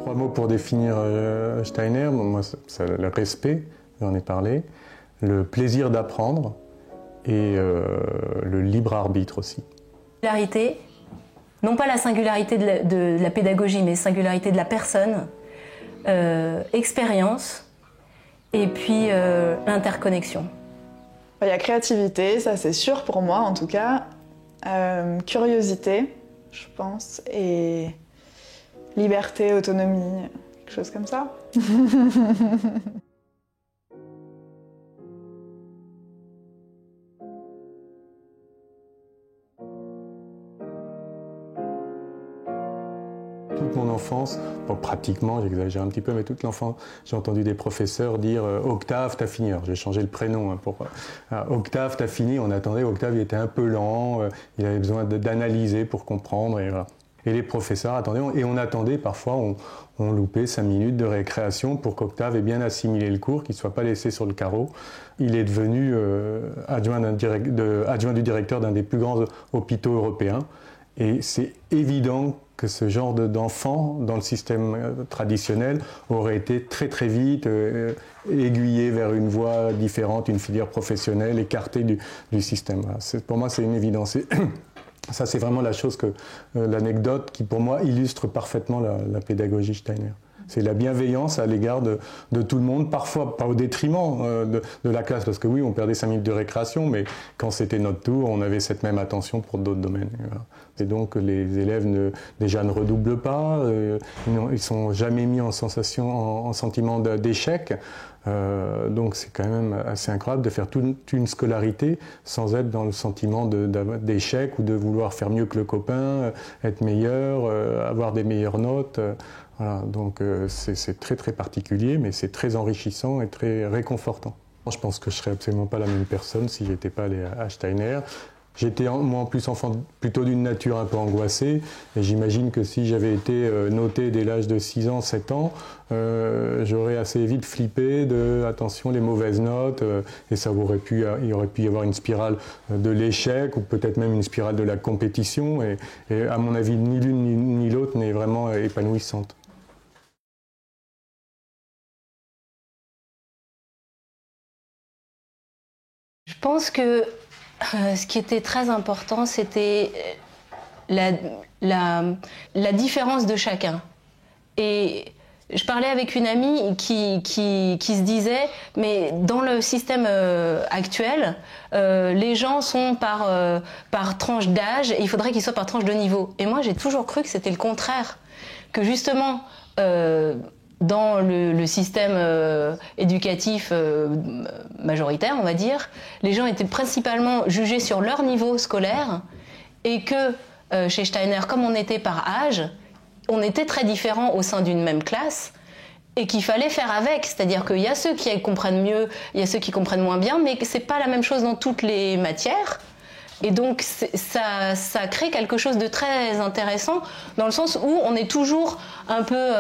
3 mots pour définir Steiner. Moi, c'est le respect, j'en ai parlé, le plaisir d'apprendre et le libre arbitre aussi. Singularité, non pas la singularité de la pédagogie, mais singularité de la personne, expérience et puis l'interconnexion. Il y a créativité, ça c'est sûr pour moi en tout cas, curiosité, je pense, et liberté, autonomie, quelque chose comme ça. Toute mon enfance, bon, pratiquement, j'exagère un petit peu, mais toute l'enfance, j'ai entendu des professeurs dire Octave, t'as fini. Alors j'ai changé le prénom pour Octave, t'as fini. On attendait, Octave, il était un peu lent, il avait besoin d'analyser pour comprendre. Et, voilà. Et les professeurs attendaient, et on attendait parfois, on loupait 5 minutes de récréation pour qu'Octave ait bien assimilé le cours, qu'il ne soit pas laissé sur le carreau. Il est devenu adjoint du directeur d'un des plus grands hôpitaux européens. Et c'est évident que ce genre d'enfant, dans le système traditionnel, aurait été très très vite aiguillé vers une voie différente, une filière professionnelle, écartée du système. Pour moi, c'est une évidence. Ça, c'est vraiment la chose l'anecdote qui, pour moi, illustre parfaitement la pédagogie Steiner. C'est la bienveillance à l'égard de tout le monde, parfois pas au détriment de la classe, parce que oui, on perdait 5 minutes de récréation, mais quand c'était notre tour, on avait cette même attention pour d'autres domaines. Voilà. Et donc les élèves déjà ne redoublent pas, ils ne sont jamais mis en sentiment d'échec. Donc c'est quand même assez incroyable de faire toute une scolarité sans être dans le sentiment d'échec ou de vouloir faire mieux que le copain, être meilleur, avoir des meilleures notes. Voilà, donc c'est très très particulier, mais c'est très enrichissant et très réconfortant. Je pense que je ne serais absolument pas la même personne si je n'étais pas allé à Steiner. J'étais moi en plus enfant plutôt d'une nature un peu angoissée, et j'imagine que si j'avais été noté dès l'âge de 6 ans, 7 ans, j'aurais assez vite flippé de, attention, les mauvaises notes, et il aurait pu y avoir une spirale de l'échec, ou peut-être même une spirale de la compétition, et à mon avis, ni l'une ni l'autre n'est vraiment épanouissante. Je pense que ce qui était très important, c'était la différence de chacun. Et je parlais avec une amie qui se disait, mais dans le système actuel, les gens sont par tranche d'âge, et il faudrait qu'ils soient par tranche de niveau. Et moi, j'ai toujours cru que c'était le contraire, que justement, dans le système éducatif majoritaire, on va dire, les gens étaient principalement jugés sur leur niveau scolaire, et que chez Steiner, comme on était par âge, on était très différents au sein d'une même classe, et qu'il fallait faire avec. C'est-à-dire qu'il y a ceux qui comprennent mieux, il y a ceux qui comprennent moins bien, mais c'est pas la même chose dans toutes les matières. Et donc ça crée quelque chose de très intéressant, dans le sens où on est toujours un peu...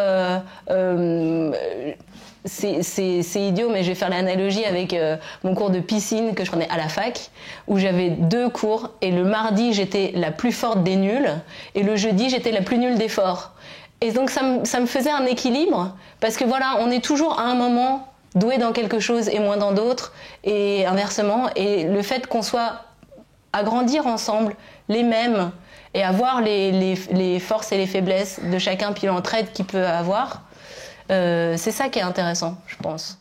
c'est idiot, mais je vais faire l'analogie avec mon cours de piscine que je prenais à la fac, où j'avais 2 cours, et le mardi j'étais la plus forte des nuls, et le jeudi j'étais la plus nulle des forts. Et donc ça me faisait un équilibre, parce que voilà, on est toujours à un moment doué dans quelque chose et moins dans d'autres, et inversement, et le fait qu'on soit à grandir ensemble, les mêmes, et à voir les forces et les faiblesses de chacun, puis l'entraide qu'il peut avoir, c'est ça qui est intéressant, je pense.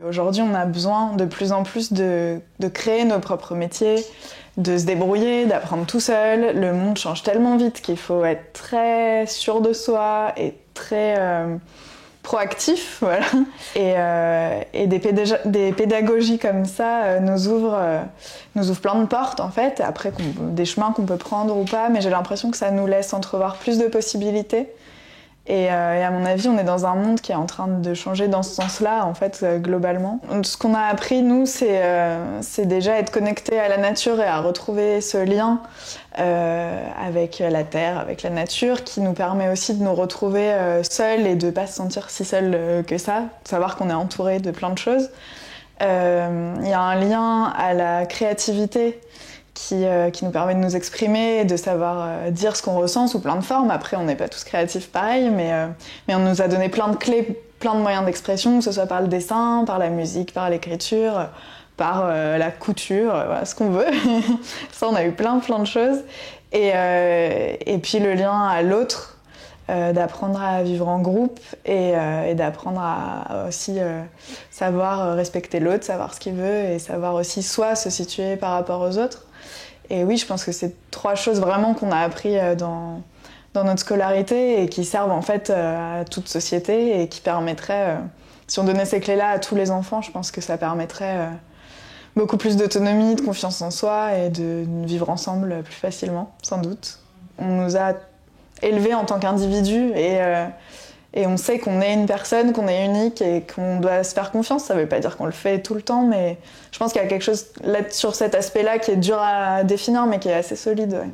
Aujourd'hui, on a besoin de plus en plus de créer nos propres métiers, de se débrouiller, d'apprendre tout seul. Le monde change tellement vite qu'il faut être très sûr de soi et très proactif, voilà. Et des pédagogies comme ça nous ouvrent plein de portes, en fait. Après, des chemins qu'on peut prendre ou pas, mais j'ai l'impression que ça nous laisse entrevoir plus de possibilités. Et à mon avis, on est dans un monde qui est en train de changer dans ce sens-là, en fait, globalement. Ce qu'on a appris, nous, c'est déjà être connecté à la nature et à retrouver ce lien avec la terre, avec la nature, qui nous permet aussi de nous retrouver seuls et de ne pas se sentir si seuls que ça, de savoir qu'on est entouré de plein de choses. Il y a un lien à la créativité qui nous permet de nous exprimer, de savoir dire ce qu'on ressent sous plein de formes. Après, on n'est pas tous créatifs pareil, mais on nous a donné plein de clés, plein de moyens d'expression, que ce soit par le dessin, par la musique, par l'écriture, par la couture, voilà, ce qu'on veut. Ça, on a eu plein de choses. Et puis le lien à l'autre, d'apprendre à vivre en groupe et d'apprendre à aussi savoir respecter l'autre, savoir ce qu'il veut et savoir aussi soi se situer par rapport aux autres. Et oui, je pense que c'est 3 choses vraiment qu'on a appris dans notre scolarité et qui servent en fait à toute société et qui permettraient, si on donnait ces clés-là à tous les enfants, je pense que ça permettrait beaucoup plus d'autonomie, de confiance en soi et de vivre ensemble plus facilement, sans doute. On nous a élevés en tant qu'individus et on sait qu'on est une personne, qu'on est unique et qu'on doit se faire confiance. Ça veut pas dire qu'on le fait tout le temps, mais je pense qu'il y a quelque chose là, sur cet aspect-là qui est dur à définir mais qui est assez solide. Ouais.